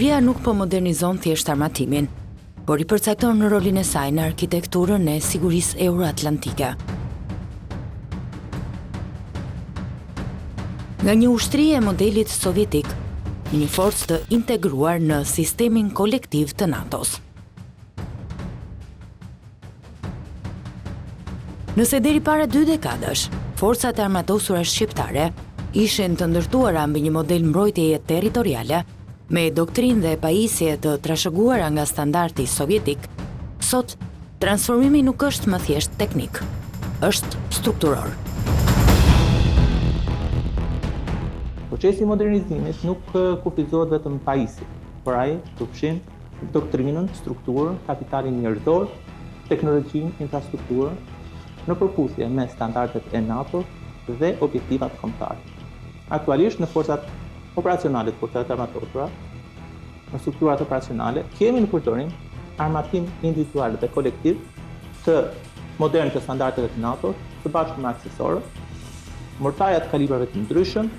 Shqipëria nuk po modernizon thjesht armatimin, por I përcakton në rolin e saj në arkitekturën e sigurisë euroatlantike. Nga një ushtri e modelit sovjetik, një forcë të integruar në sistemin kolektiv të NATO-s. Nëse deri para 2 dekadash, forcat e armatosura shqiptare ishin të ndërtuara mbi një model mbrojtjeje territoriale, me doktrinë dhe pajisje të trashëguara nga standardi sovjetik, sot transformimi nuk është më thjesht teknik, është strukturor. Procesi I modernizimit nuk kufizohet vetëm pajisje, por ai përfshin doktrinën, strukturën, kapitalin njerëzor, teknologjinë, infrastrukturën, në përputhje me standardet e NATO dhe objektivat kombëtare. Aktualisht në forcat operacionale të forcat armatosura, në strukturat operacionale, kemi në përdorim armatim individual dhe kolektiv të modern të standardeve të NATO, së bashku me aksesorë, mortaja të kalibrave të ndryshëm,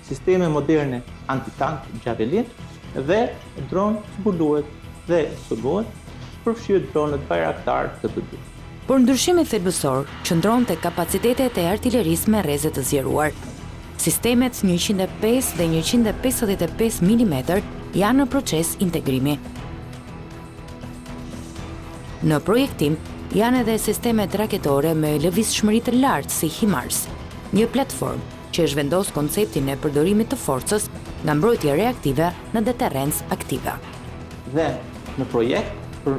sisteme moderne antitank Javelin dhe dronë zbuluar dhe sulmuar, përfshirë dronët Bayraktar të BD. Por ndryshimi thelbësor qëndron te kapacitetet e artillerisë me rreze të zgjeruar. Sistemet 105 dhe 155 mm janë në proces integrimi. Në projektim janë edhe sistemet raketore me lëvizshmëri të lartë si HIMARS, një platformë që zhvendos konceptin e përdorimit të forcës nga mbrojtje reaktive në deterrencë aktive. Dhe në projekt për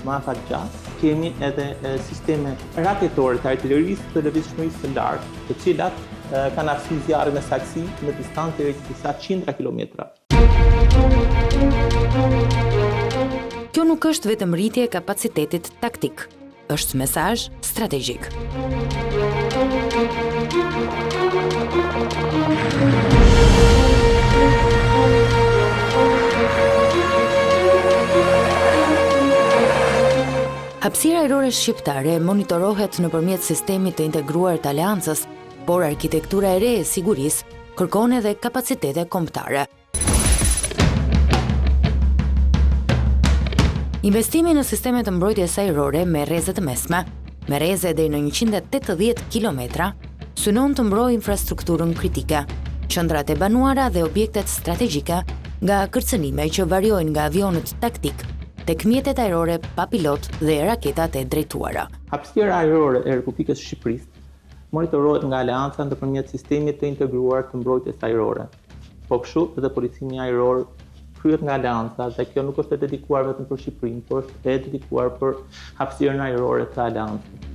masa gjatë kemi edhe sisteme raketore të artillerisë të lëvizshmërisë të lartë, të cilat kanë aftësi zjarre me saksi në distancë deri disa qindra kilometra. Kjo nuk është vetëm rritje e kapacitetit taktik, është mesazh strategjik. Hapësira ajrore shqiptare monitorohet nëpërmjet sistemit të integruar të aleancës, por arkitektura e re e sigurisë kërkon edhe kapacitete kombëtare. Investimi në sisteme të mbrojtjes ajrore me rreze të mesme, me rreze deri në 180 km, synon të mbrojë infrastrukturën kritike, qendrat e banuara dhe objektet strategjike nga kërcënime që variojnë nga avionët taktik tek mjetet ajrore pa pilot dhe raketat e drejtuara. Hapësira ajrore e Republikës së Shqipërisë monitorohet nga Aleanca nëpërmjet sistemit të integruar të mbrojtjes ajrore. Po kështu edhe policimi ajror kryhet nga Aleanca dhe kjo nuk është e dedikuar vetëm për Shqipërinë, por është e dedikuar për hapësirën ajrore të Aleancës.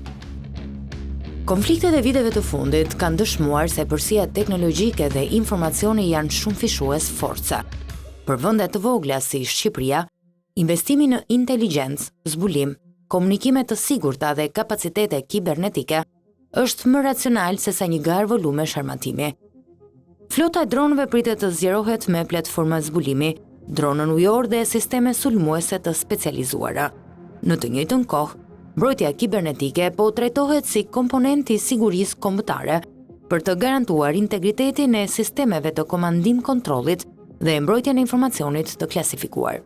Konfliktet e viteve të fundit kanë dëshmuar se përsia teknologjike dhe informacioni janë shumë fishues forca. Për vende të vogla si Shqipëria, investimi në inteligjencë, zbulim, komunikime të sigurta dhe kapacitete kibernetike është më racional se sa një garë volumesh armatimi. Flota e dronëve pritet të zgjerohet me platforma zbulimi, dronën ujor dhe sisteme sulmuese të specializuara. Në të njëjtën kohë, mbrojtja kibernetike po trajtohet si komponent I sigurisë kombëtare për të garantuar integritetin e sistemeve të komandim kontrollit dhe mbrojtjen e informacionit të klasifikuar.